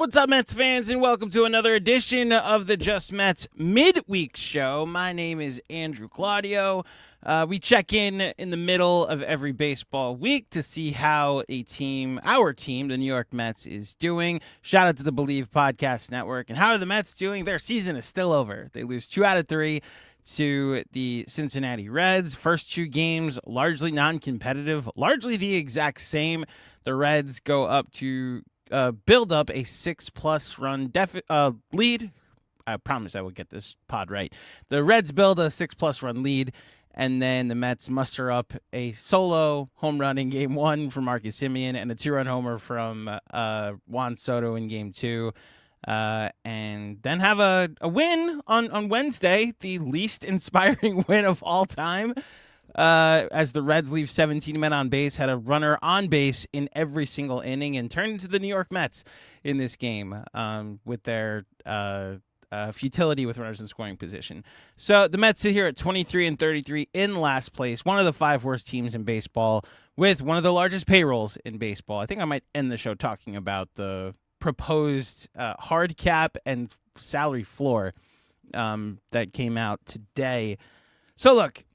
What's up, Mets fans, and welcome to another edition of the Just Mets Midweek Show. My name is Andrew Claudio. We check in the middle of every baseball week to see how our team, the New York Mets, is doing. Shout out to the Believe Podcast Network. And how are the Mets doing? Their season is still over. They lose 2 out of 3 to the Cincinnati Reds. First 2 games, largely non-competitive, largely the exact same. The Reds go up to build up a 6+ run lead. I promise I will get this pod right. The Reds build a 6+ run lead, and then the Mets muster up a solo home run in Game 1 from Marcus Semien and a 2-run homer from Juan Soto in Game 2. And then have a win on Wednesday, the least inspiring win of all time. As the Reds leave 17 men on base, had a runner on base in every single inning, and turned into the New York Mets in this game with their futility with runners in scoring position. So the Mets sit here at 23-33 in last place, one of the 5 worst teams in baseball, with one of the largest payrolls in baseball. I think I might end the show talking about the proposed hard cap and salary floor that came out today. So look,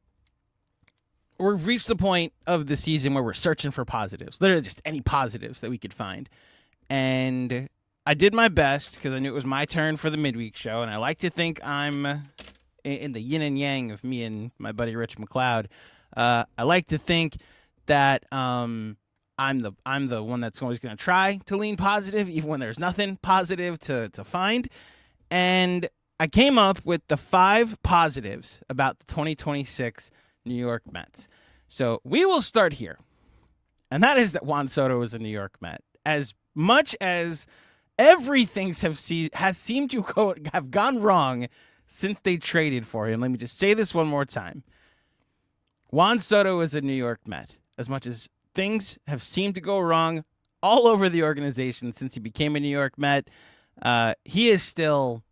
we've reached the point of the season where we're searching for positives, literally just any positives that we could find. And I did my best because I knew it was my turn for the midweek show, and I like to think I'm in the yin and yang of me and my buddy Rich McLeod. I like to think that I'm the one that's always going to try to lean positive, even when there's nothing positive to find. And I came up with the 5 positives about the 2026 New York Mets. So we will start here. And that is that Juan Soto is a New York Met. As much as everything has seemed to have gone wrong since they traded for him, let me just say this one more time. Juan Soto is a New York Met. As much as things have seemed to go wrong all over the organization since he became a New York Met, he is still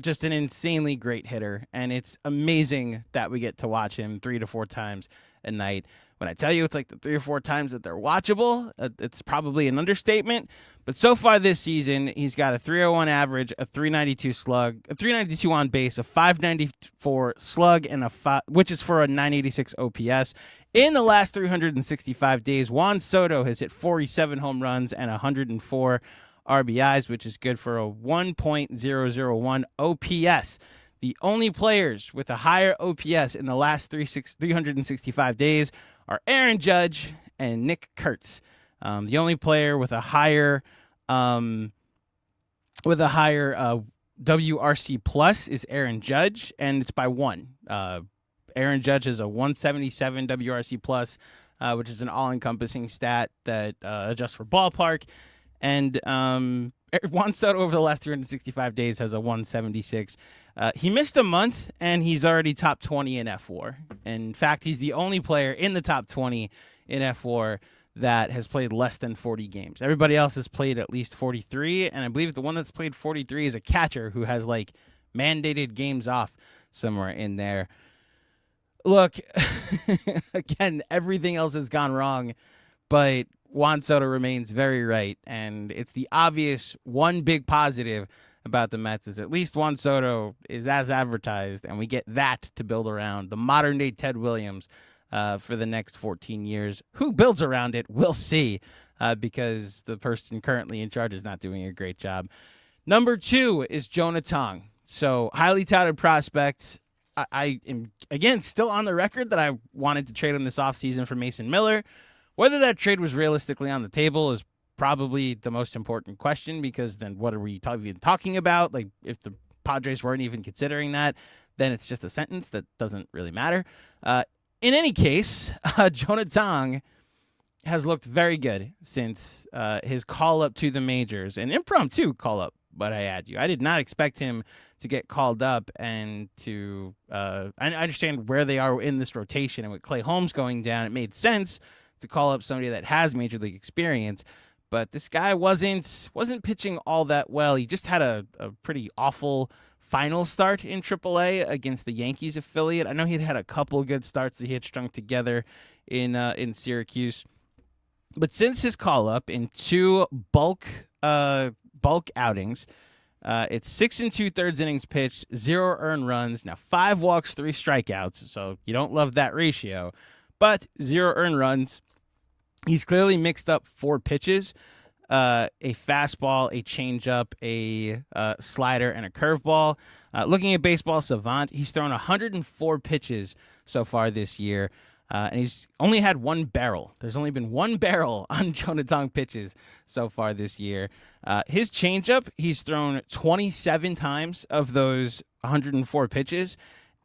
just an insanely great hitter, and it's amazing that we get to watch him 3 to 4 times a night. When I tell you it's like the 3 or 4 times that they're watchable, it's probably an understatement. But so far this season, he's got a 301 average, a 392 slug, a 392 on base, a 594 slug, and which is for a 986 OPS. In the last 365 days, Juan Soto has hit 47 home runs and 104 RBIs, which is good for a 1.001 OPS. The only players with a higher OPS in the last 365 days are Aaron Judge and Nick Kurtz. The only player with a higher WRC plus is Aaron Judge, and it's by 1. Aaron Judge has a 177 WRC plus, which is an all-encompassing stat that adjusts for ballpark. And Juan Soto over the last 365 days has a 176. He missed a month, and he's already top 20 in F4. In fact, he's the only player in the top 20 in F4 that has played less than 40 games. Everybody else has played at least 43, and I believe the one that's played 43 is a catcher who has, like, mandated games off somewhere in there. Look, again, everything else has gone wrong, but Juan Soto remains very right, and it's the obvious one big positive about the Mets is at least Juan Soto is as advertised, and we get that to build around. The modern-day Ted Williams for the next 14 years. Who builds around it, we'll see, because the person currently in charge is not doing a great job. Number 2 is Jonah Tong. So, highly touted prospect. I am, again, still on the record that I wanted to trade him this offseason for Mason Miller. Whether that trade was realistically on the table is probably the most important question, because then what are we even talking about? Like, if the Padres weren't even considering that, then it's just a sentence that doesn't really matter. In any case, Jonah Tong has looked very good since his call-up to the majors, an impromptu call-up, but I add you. I did not expect him to get called up and to I understand where they are in this rotation, and with Clay Holmes going down, it made sense to call up somebody that has major league experience. But this guy wasn't pitching all that well. He just had a pretty awful final start in AAA against the Yankees affiliate. I know he'd had a couple good starts that he had strung together in Syracuse. But since his call-up in 2 bulk bulk outings. It's 6 2/3 innings pitched, 0 earned runs. Now 5 walks, 3 strikeouts. So you don't love that ratio, but 0 earned runs. He's clearly mixed up 4 pitches, a fastball, a changeup, a slider, and a curveball. Looking at Baseball Savant, he's thrown 104 pitches so far this year, and he's only had 1 barrel. There's only been 1 barrel on Jonathan pitches so far this year. His changeup, he's thrown 27 times of those 104 pitches,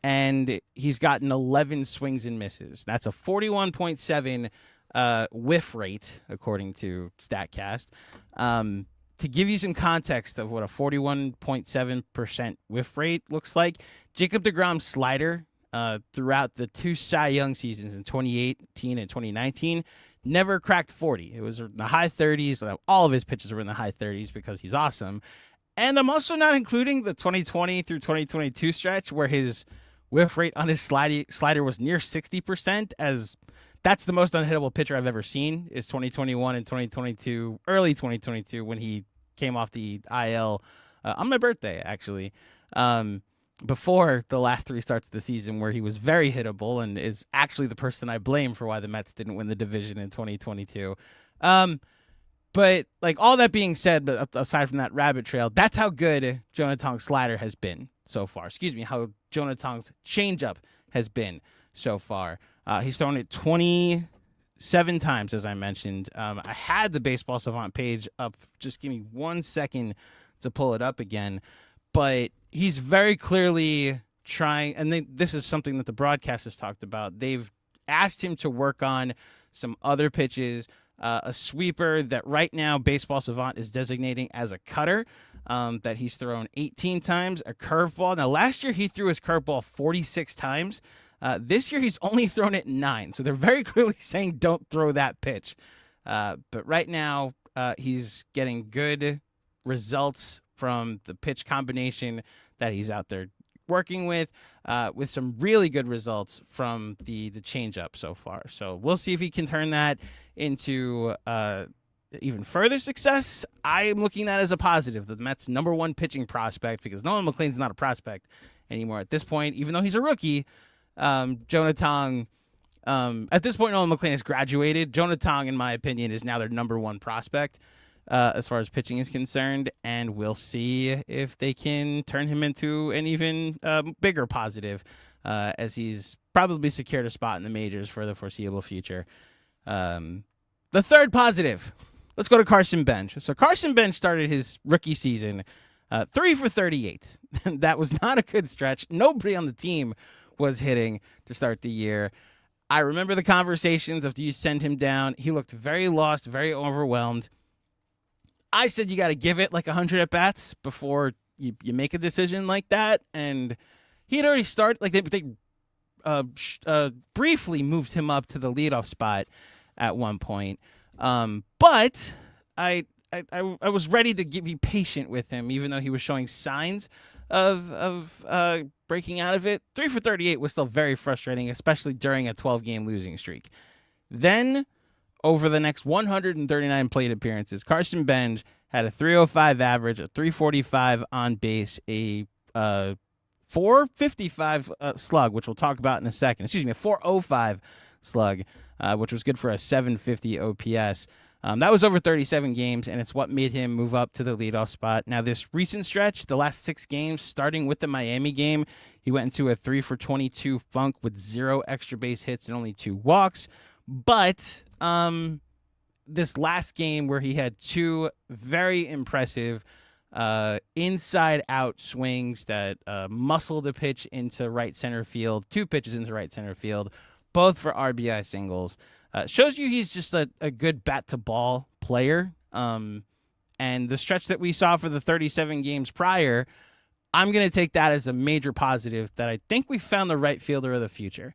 and he's gotten 11 swings and misses. That's a 41.7 whiff rate, according to StatCast. To give you some context of what a 41.7% whiff rate looks like, Jacob deGrom's slider throughout the 2 Cy Young seasons in 2018 and 2019 never cracked 40. It was in the high 30s. All of his pitches were in the high 30s because he's awesome. And I'm also not including the 2020 through 2022 stretch where his whiff rate on his slider was near 60%, as that's the most unhittable pitcher I've ever seen, is 2021 and 2022, early 2022, when he came off the IL on my birthday, actually, before the last 3 starts of the season where he was very hittable and is actually the person I blame for why the Mets didn't win the division in 2022. But like all that being said, but aside from that rabbit trail, that's how good Jonathan's slider has been so far. How Jonathan's changeup has been so far. He's thrown it 27 times, as I mentioned. I had the Baseball Savant page up. Just give me 1 second to pull it up again. But he's very clearly trying, and this is something that the broadcast has talked about. They've asked him to work on some other pitches, a sweeper that right now Baseball Savant is designating as a cutter, that he's thrown 18 times, a curveball. Now, last year he threw his curveball 46 times. This year he's only thrown it 9. So they're very clearly saying don't throw that pitch. But right now he's getting good results from the pitch combination that he's out there working with some really good results from the changeup so far. So we'll see if he can turn that into even further success. I'm looking at that as a positive. The Mets' number 1 pitching prospect, because Nolan McLean's not a prospect anymore at this point, even though he's a rookie. Jonathan, at this point, Nolan McLean has graduated. Jonathan, in my opinion, is now their number 1 prospect as far as pitching is concerned, and we'll see if they can turn him into an even bigger positive, as he's probably secured a spot in the majors for the foreseeable future. The third positive, let's go to Carson Bench. So Carson Bench started his rookie season 3 for 38. That was not a good stretch. Nobody on the team was hitting to start the year. I remember the conversations of, do you send him down? He looked very lost, very overwhelmed. I said you got to give it like 100 at-bats before you make a decision like that. And he had already started, like they briefly moved him up to the leadoff spot at one point. But I was ready to be patient with him, even though he was showing signs of breaking out of it. 3 for 38 was still very frustrating, especially during a 12-game losing streak. Then, over the next 139 plate appearances, Carson Bench had a 305 average, a 345 on base, a 455 slug, which we'll talk about in a second. Excuse me, a 405 slug, which was good for a 750 OPS. That was over 37 games, and it's what made him move up to the leadoff spot. Now, this recent stretch, the last 6 games, starting with the Miami game, he went into a 3 for 22 funk with 0 extra base hits and only 2 walks. But this last game where he had 2 very impressive inside-out swings that muscled the pitch into right center field, 2 pitches into right center field, both for RBI singles. Shows you he's just a good bat-to-ball player. And the stretch that we saw for the 37 games prior, I'm going to take that as a major positive that I think we found the right fielder of the future.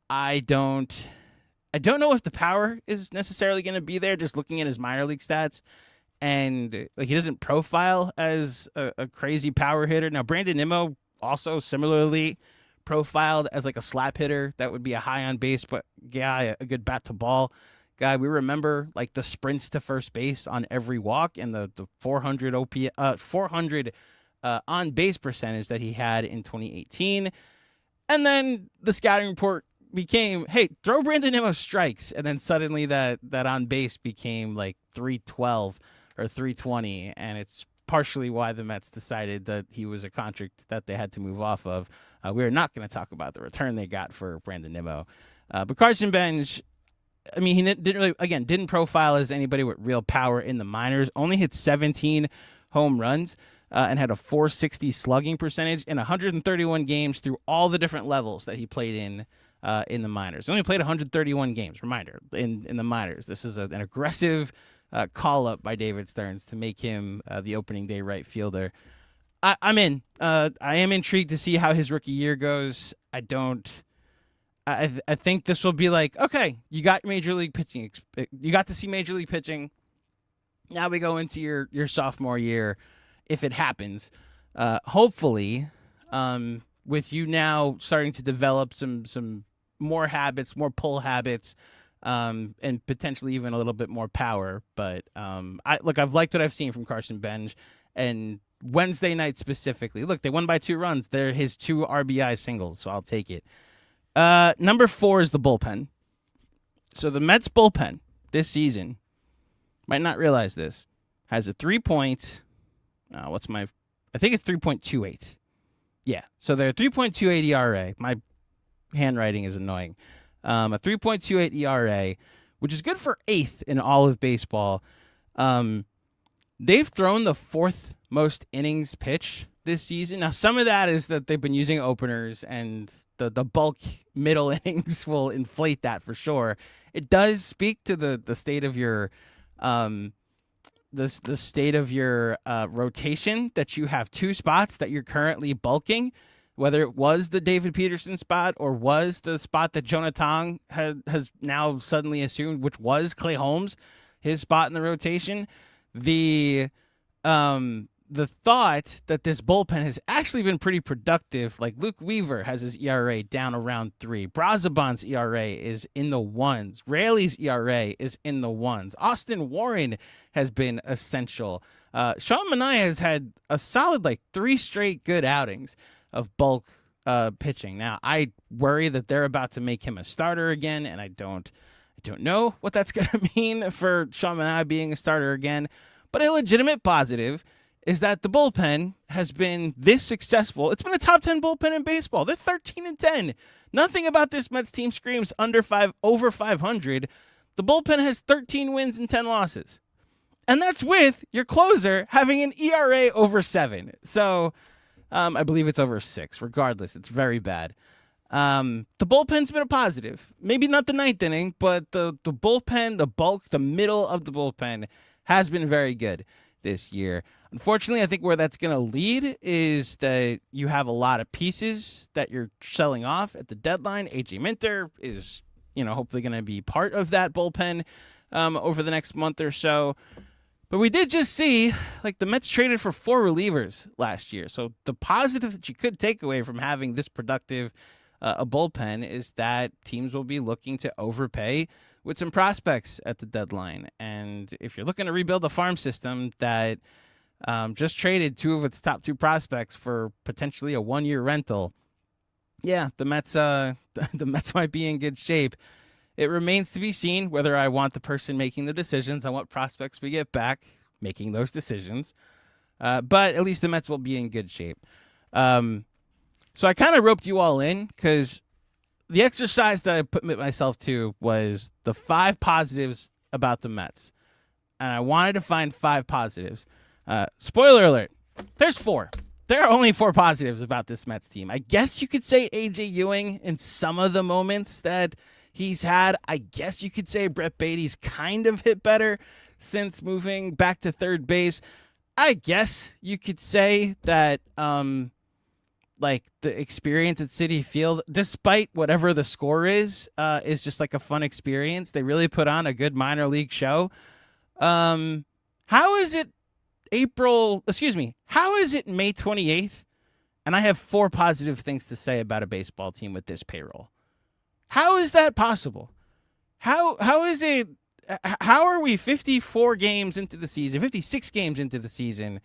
I don't know if the power is necessarily going to be there, just looking at his minor league stats. And like, he doesn't profile as a crazy power hitter. Now, Brandon Nimmo also similarly profiled as like a slap hitter that would be a high on base, but yeah, a good bat to ball guy. We remember like the sprints to first base on every walk and the 400 on base percentage that he had in 2018. And then the scouting report became, hey, throw Brandon Nimmo strikes. And then suddenly that on base became like 312 or 320. And it's partially why the Mets decided that he was a contract that they had to move off of. We are not going to talk about the return they got for Brandon Nimmo. But Carson Bench, I mean, he didn't profile as anybody with real power in the minors. Only hit 17 home runs and had a 460 slugging percentage in 131 games through all the different levels that he played in the minors. He only played 131 games, reminder, in the minors. This is an aggressive call-up by David Stearns to make him the opening day right fielder. I'm in. I am intrigued to see how his rookie year goes. I think this will be like, okay, you got Major League pitching. You got to see Major League pitching. Now we go into your sophomore year, if it happens. Hopefully, with you now starting to develop some more habits, more pull habits, and potentially even a little bit more power. But I've liked what I've seen from Carson Bench, and Wednesday night specifically. Look, they won by 2 runs. They're his 2 RBI singles, so I'll take it. Number 4 is the bullpen. So the Mets bullpen this season, might not realize this, has a 3.28. Yeah, so they're 3.28 ERA. My handwriting is annoying. A 3.28 ERA, which is good for 8th in all of baseball. They've thrown the 4th most innings pitched this season. Now, some of that is that they've been using openers, and the bulk middle innings will inflate that for sure. It does speak to the state of your the state of your rotation, that you have 2 spots that you're currently bulking, whether it was the David Peterson spot or was the spot that Jonah Tong has now suddenly assumed, which was Clay Holmes, his spot in the rotation. The thought that this bullpen has actually been pretty productive, like Luke Weaver has his ERA down around 3. Brazaban's ERA is in the 1s. Raley's ERA is in the 1s. Austin Warren has been essential. Sean Manaea has had a solid 3 straight good outings of bulk pitching. Now, I worry that they're about to make him a starter again, and I don't know what that's going to mean for Sean Manaea being a starter again. But a legitimate positive is that the bullpen has been this successful. It's been a top 10 bullpen in baseball. They're 13-10. Nothing about this Mets team screams over 500. The bullpen has 13 wins and 10 losses. And that's with your closer having an ERA over 7. So I believe it's over 6. Regardless, it's very bad. The bullpen's been a positive. Maybe not the 9th inning, but the bullpen, the bulk, the middle of the bullpen has been very good this year. Unfortunately, I think where that's going to lead is that you have a lot of pieces that you're selling off at the deadline. AJ Minter is, hopefully going to be part of that bullpen over the next month or so. But we did just see, the Mets traded for 4 relievers last year. So the positive that you could take away from having this productive a bullpen is that teams will be looking to overpay with some prospects at the deadline. And if you're looking to rebuild a farm system that just traded 2 of its top 2 prospects for potentially a 1-year rental, yeah, the Mets the Mets might be in good shape. It remains to be seen whether I want the person making the decisions on what prospects we get back making those decisions. But at least the Mets will be in good shape. So I kind of roped you all in because the exercise that I put myself to was the 5 positives about the Mets. And I wanted to find 5 positives. Spoiler alert, there's 4. There are only 4 positives about this Mets team. I guess you could say A.J. Ewing in some of the moments that he's had. I guess you could say Brett Beatty's kind of hit better since moving back to third base. I guess you could say that the experience at Citi Field, despite whatever the score is just a fun experience. They really put on a good minor league show. How is it How is it May 28th? And I have 4 positive things to say about a baseball team with this payroll. How is that possible? How is it how are we 54 games into the season, 56 games into the season,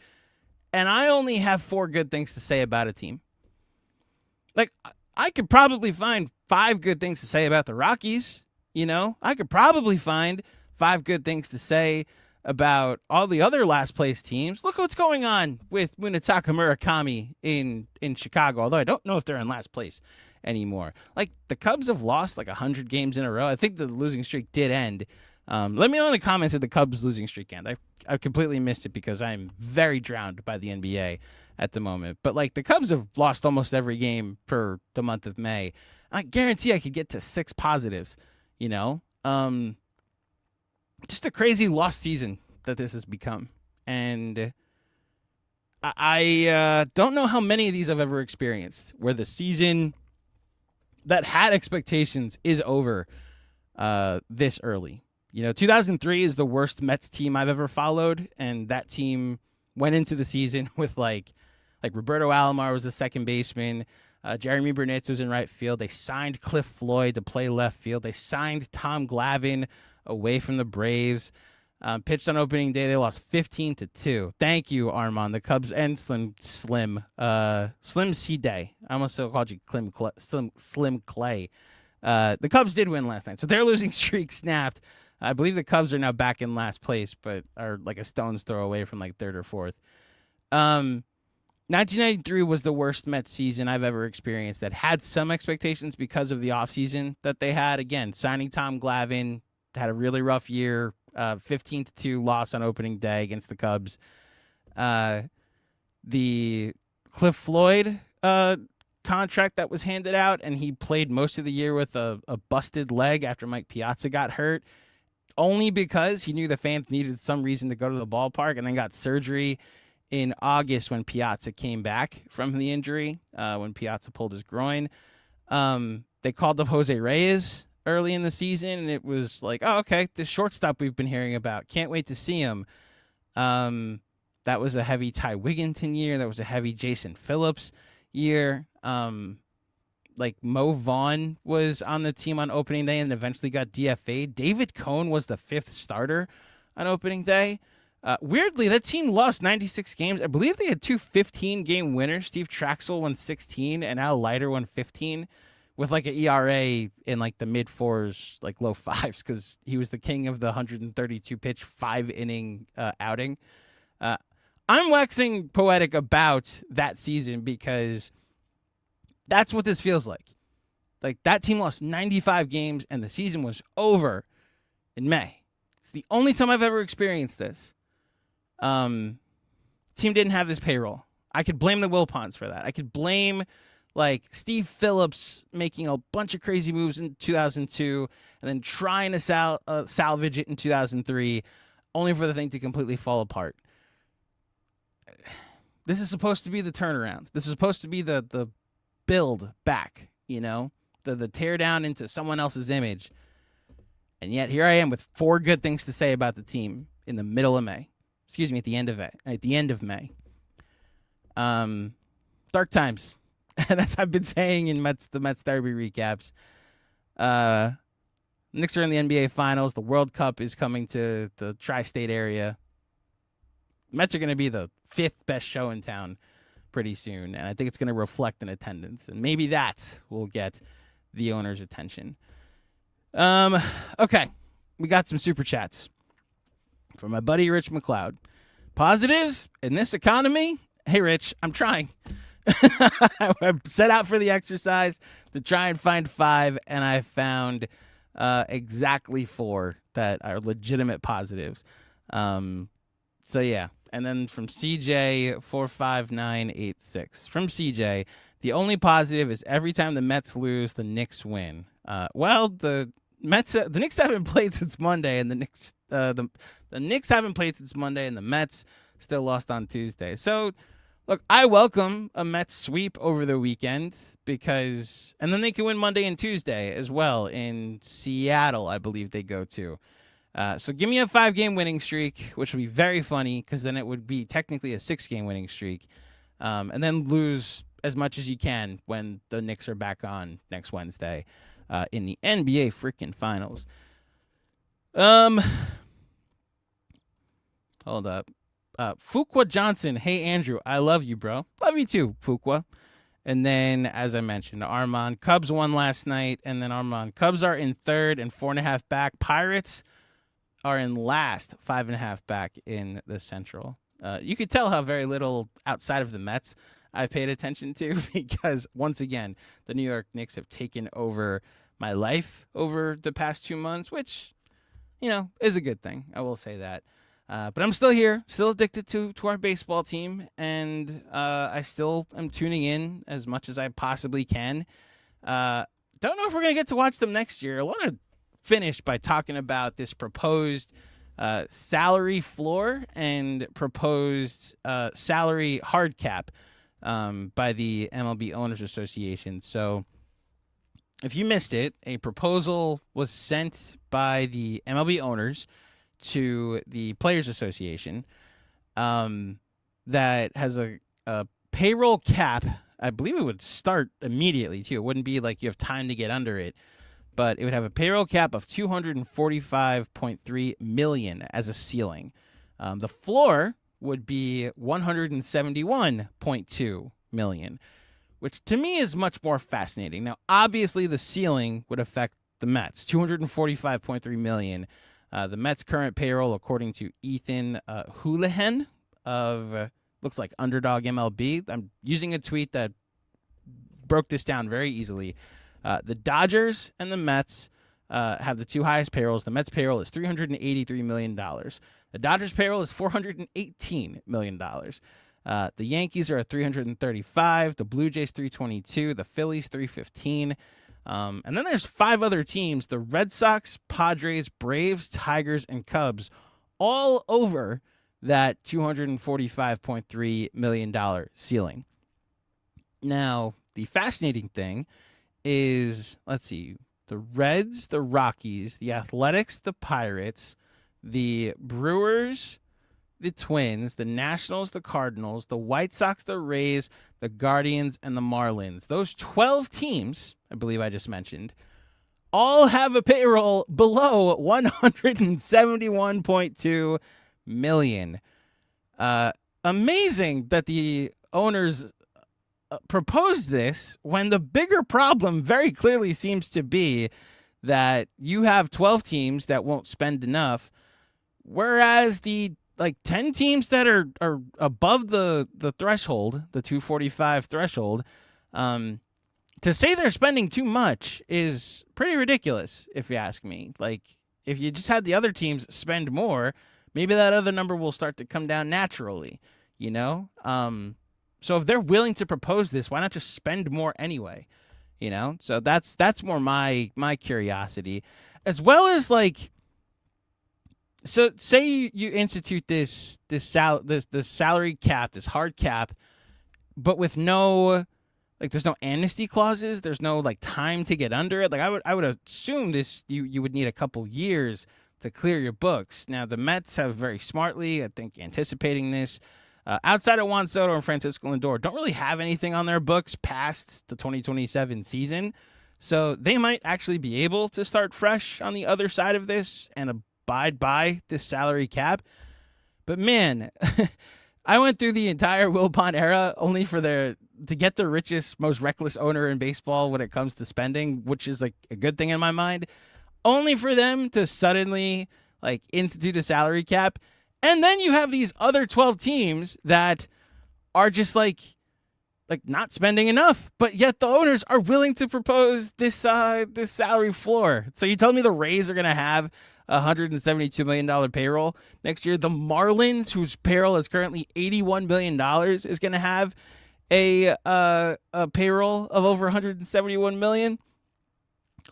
and I only have 4 good things to say about a team? Like, I could probably find 5 good things to say about the Rockies. I could probably find 5 good things to say about all the other last place teams. Look what's going on with Munetaka Murakami in Chicago, although I don't know if they're in last place anymore. Like, the Cubs have lost like 100 games in a row. I think the losing streak did end. Let me know in the comments if the Cubs losing streak end. I completely missed it because I'm very drowned by the NBA at the moment. But like, the Cubs have lost almost every game for the month of May. I guarantee I could get to 6 positives, just a crazy lost season that this has become. And I don't know how many of these I've ever experienced where the season that had expectations is over this early. 2003 is the worst Mets team I've ever followed, and that team went into the season with like Roberto Alomar was the second baseman, Jeremy Burnitz was in right field. They signed Cliff Floyd to play left field. They signed Tom Glavine away from the Braves. Pitched on opening day, they lost 15-2. Thank you, Armand. The Cubs and Slim C Day. I almost called you Slim Clay. The Cubs did win last night, so their losing streak snapped. I believe the Cubs are now back in last place, but are like a stone's throw away from like 3rd or 4th. 1993 was the worst Mets season I've ever experienced that had some expectations because of the offseason that they had. Again, signing Tom Glavine, had a really rough year, 15-2 loss on opening day against the Cubs. The Cliff Floyd contract that was handed out, and he played most of the year with a busted leg after Mike Piazza got hurt, only because he knew the fans needed some reason to go to the ballpark, and then got surgery in August when Piazza came back from the injury, when Piazza pulled his groin. They called up Jose Reyes early in the season, and it was like, oh, okay, the shortstop we've been hearing about. Can't wait to see him. That was a heavy Ty Wigginton year. That was a heavy Jason Phillips year. Like, Mo Vaughn was on the team on opening day and eventually got DFA'd. David Cohn was the 5th starter on opening day. Weirdly, that team lost 96 games. I believe they had 2 15-game winners. Steve Traxel won 16 and Al Leiter won 15 with like an ERA in like the mid-4s, like low 5s, because he was the king of the 132-pitch 5-inning outing. I'm waxing poetic about that season because that's what this feels like. Like, that team lost 95 games and the season was over in May. It's the only time I've ever experienced this. Team didn't have this payroll. I could blame the Wilpons for that. I could blame like Steve Phillips making a bunch of crazy moves in 2002 and then trying to salvage it in 2003, only for the thing to completely fall apart. This is supposed to be the turnaround. This is supposed to be the build back, the tear down into someone else's image. And yet here I am with 4 good things to say about the team in the middle of May. Excuse me, at the end of May. Dark times. And as I've been saying in the Mets Derby recaps, Knicks are in the NBA Finals. The World Cup is coming to the tri-state area. Mets are going to be the 5th best show in town pretty soon, and I think it's going to reflect in attendance. And maybe that will get the owner's attention. Okay, we got some super chats from my buddy Rich McLeod. Positives in this economy? Hey, Rich, I'm trying. I set out for the exercise to try and find 5, and I found exactly 4 that are legitimate positives. So, yeah. And then from CJ45986. From CJ, the only positive is every time the Mets lose, the Knicks win. Well, the Knicks haven't played since Monday, and the Knicks haven't played since Monday, and the Mets still lost on Tuesday. So, look, I welcome a Mets sweep over the weekend and then they can win Monday and Tuesday as well in Seattle, I believe they go to. So give me a 5-game winning streak, which would be very funny because then it would be technically a 6-game winning streak. And then lose as much as you can when the Knicks are back on next Wednesday in the NBA freaking finals. Um, Hold up. Fuqua Johnson. Hey, Andrew. I love you, bro. Love you too, Fuqua. And then, as I mentioned, Armand. Cubs won last night. And then Armand. Cubs are in third and 4.5 back. Pirates are in last, 5.5 back in the Central. You could tell how very little outside of the Mets I've paid attention to because, once again, the New York Knicks have taken over my life over the past 2 months, which, is a good thing. I will say that. But I'm still here, still addicted to our baseball team, and I still am tuning in as much as I possibly can. Don't know if we're going to get to watch them next year. I want to finish by talking about this proposed salary floor and proposed salary hard cap by the MLB Owners Association. So if you missed it, a proposal was sent by the MLB owners to the Players Association that has a payroll cap. I believe it would start immediately, too. It wouldn't be like you have time to get under it. But it would have a payroll cap of $245.3 million as a ceiling. The floor would be $171.2 million, which to me is much more fascinating. Now, obviously, the ceiling would affect the Mets, $245.3 million. The Mets' current payroll, according to Ethan Houlihan of looks like Underdog MLB. I'm using a tweet that broke this down very easily. The Dodgers and the Mets have the two highest payrolls. The Mets' payroll is $383 million. The Dodgers' payroll is $418 million. The Yankees are at $335. The Blue Jays $322. The Phillies $315. And then there's 5 other teams: the Red Sox, Padres, Braves, Tigers, and Cubs, all over that $245.3 million ceiling. Now, the fascinating thing is, let's see, the Reds, the Rockies, the Athletics, the Pirates, the Brewers, the Twins, the Nationals, the Cardinals, the White Sox, the Rays, the Guardians, and the Marlins. Those 12 teams, I believe I just mentioned, all have a payroll below $171.2 million. Amazing that the owners proposed this when the bigger problem very clearly seems to be that you have 12 teams that won't spend enough, whereas the 10 teams that are above the threshold, the 245 threshold, to say they're spending too much is pretty ridiculous, if you ask me. Like, if you just had the other teams spend more, maybe that other number will start to come down naturally, So if they're willing to propose this, why not just spend more anyway? So that's more my curiosity, as well as so say you institute this salary cap, this hard cap, but with no there's no amnesty clauses, there's no time to get under it. I would assume this you would need a couple years to clear your books. Now the Mets have very smartly, I think, anticipating this. Outside of Juan Soto and Francisco Lindor, don't really have anything on their books past the 2027 season. So they might actually be able to start fresh on the other side of this and abide by this salary cap. But man, I went through the entire Wilpon era only to get the richest, most reckless owner in baseball when it comes to spending, which is a good thing in my mind, only for them to suddenly institute a salary cap. And then you have these other 12 teams that are just not spending enough, but yet the owners are willing to propose this salary floor. So you tell me the Rays are going to have a $172 million payroll next year. The Marlins, whose payroll is currently $81 million, is going to have a payroll of over $171 million.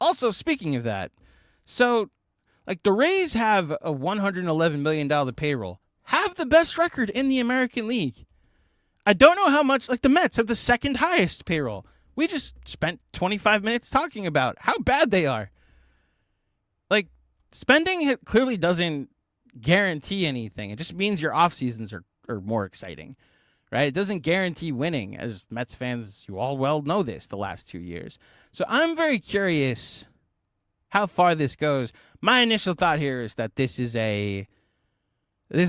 Also, speaking of that, so the Rays have a $111 million payroll, have the best record in the American League. I don't know how much, the Mets have the second highest payroll. We just spent 25 minutes talking about how bad they are. Spending clearly doesn't guarantee anything. It just means your off seasons are more exciting, right? It doesn't guarantee winning, as Mets fans, you all well know this the last 2 years. So I'm very curious how far this goes. My initial thought here is that this is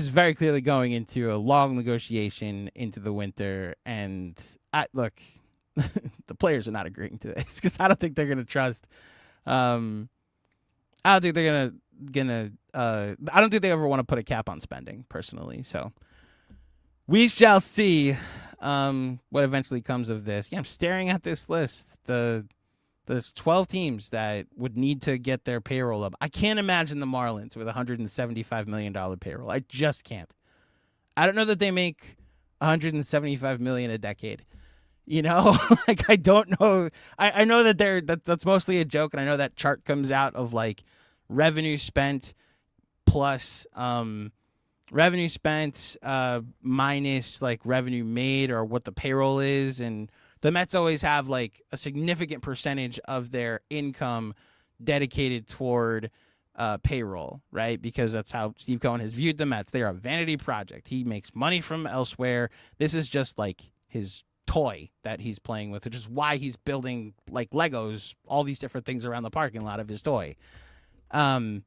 very clearly going into a long negotiation into the winter. And look, the players are not agreeing to this because I don't think they're going to trust. I don't think they're gonna. I don't think they ever want to put a cap on spending personally. So we shall see what eventually comes of this. Yeah, I'm staring at this list. There's 12 teams that would need to get their payroll up. I can't imagine the Marlins with $175 million payroll. I just can't. I don't know that they make $175 million a decade. You know, like I don't know. I know that that's mostly a joke, and I know that chart comes out of like revenue spent plus revenue spent minus like revenue made or what the payroll is, and the Mets always have like a significant percentage of their income dedicated toward payroll, right? Because that's how Steve Cohen has viewed the Mets. They are a vanity project. He makes money from elsewhere. This is just like his toy that he's playing with, which is why he's building like Legos, all these different things around the parking lot of his toy. I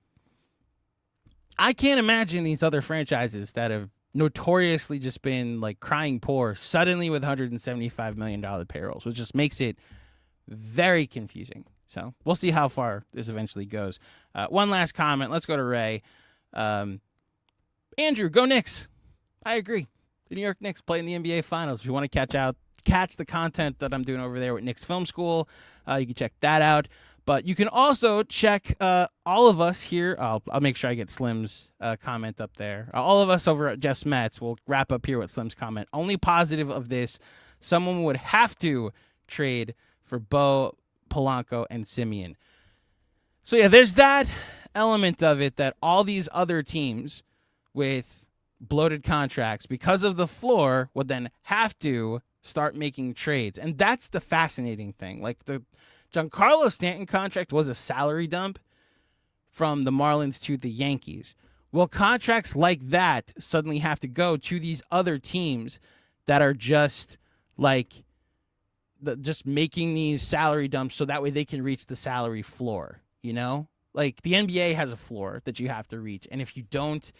can't imagine these other franchises that have notoriously just been like crying poor suddenly with $175 million payrolls, which just makes it very confusing. So we'll see how far this eventually goes. One last comment. Let's go to Ray. Andrew, go Knicks. I agree. The New York Knicks play in the NBA Finals. If you want to catch the content that I'm doing over there with Knicks Film School, you can check that out. But you can also check all of us here. I'll make sure I get Slim's comment up there. All of us over at Just Mets will wrap up here with Slim's comment. Only positive of this, someone would have to trade for Bo, Polanco, and Simeon. So, yeah, there's that element of it that all these other teams with bloated contracts, because of the floor, would then have to start making trades. And that's the fascinating thing. Like the Giancarlo Stanton contract was a salary dump from the Marlins to the Yankees. Well, contracts like that suddenly have to go to these other teams that are just like just making these salary dumps so that way they can reach the salary floor, you know? Like the NBA has a floor that you have to reach. And if you don't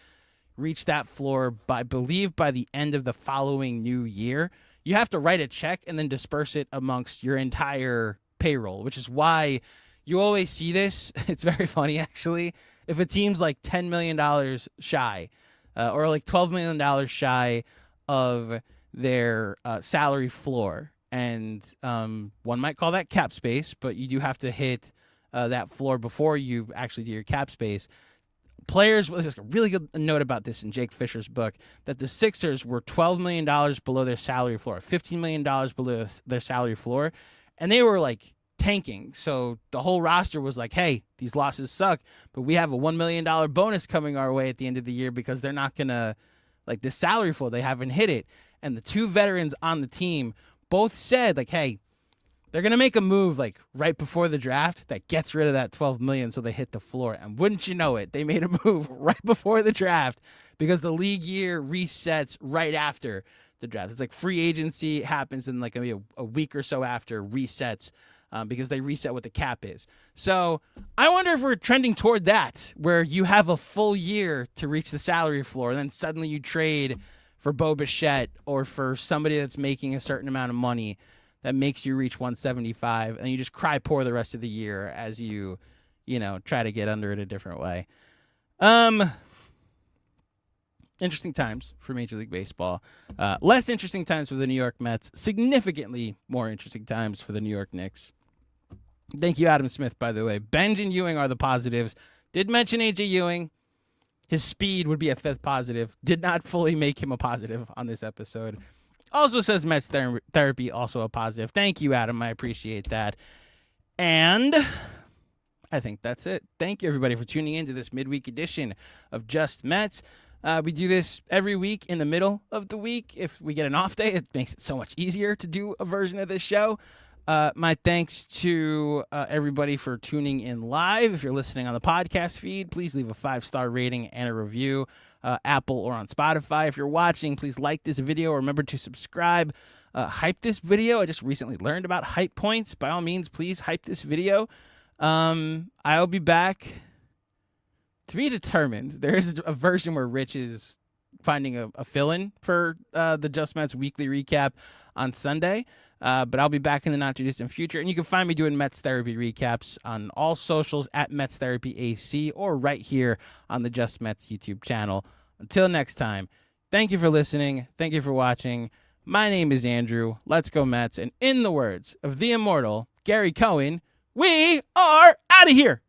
reach that floor I believe by the end of the following new year, you have to write a check and then disperse it amongst your entire payroll, which is why you always see this. It's very funny, actually. If a team's like $10 million shy or like $12 million shy of their salary floor, and one might call that cap space, but you do have to hit that floor before you actually do your cap space. Players, there's a really good note about this in Jake Fisher's book, that the Sixers were $12 million below their salary floor, $15 million below their salary floor, and they were like tanking. So the whole roster was like, hey, these losses suck, but we have a $1 million bonus coming our way at the end of the year because they're not going to, like this salary floor, they haven't hit it. And the two veterans on the team both said, like, hey, they're going to make a move like right before the draft that gets rid of that $12 million so they hit the floor. And wouldn't you know it, they made a move right before the draft because the league year resets right after the draft. It's like free agency happens in like maybe a week or so after resets because they reset what the cap is. So I wonder if we're trending toward that, where you have a full year to reach the salary floor and then suddenly you trade for Bo Bichette or for somebody that's making a certain amount of money that makes you reach 175, and you just cry poor the rest of the year as you try to get under it a different way. Interesting times for Major League Baseball. Less interesting times for the New York Mets. Significantly more interesting times for the New York Knicks. Thank you, Adam Smith, by the way. Benj and Ewing are the positives. Did mention A.J. Ewing. His speed would be a fifth positive. Did not fully make him a positive on this episode. Also says Mets therapy, also a positive. Thank you, Adam. I appreciate that. And I think that's it. Thank you, everybody, for tuning in to this midweek edition of Just Mets. We do this every week in the middle of the week. If we get an off day, it makes it so much easier to do a version of this show. My thanks to everybody for tuning in live. If you're listening on the podcast feed, please leave a 5-star rating and a review. Apple or on Spotify. If you're watching, please like this video. Remember to subscribe. Hype this video. I just recently learned about hype points. By all means, please hype this video. I'll be back to be determined. There is a version where Rich is finding a fill-in for the Just Mets weekly recap on Sunday. But I'll be back in the not-too-distant future. And you can find me doing Mets Therapy recaps on all socials at Mets Therapy AC or right here on the Just Mets YouTube channel. Until next time, thank you for listening. Thank you for watching. My name is Andrew. Let's go Mets. And in the words of the immortal Gary Cohen, we are out of here.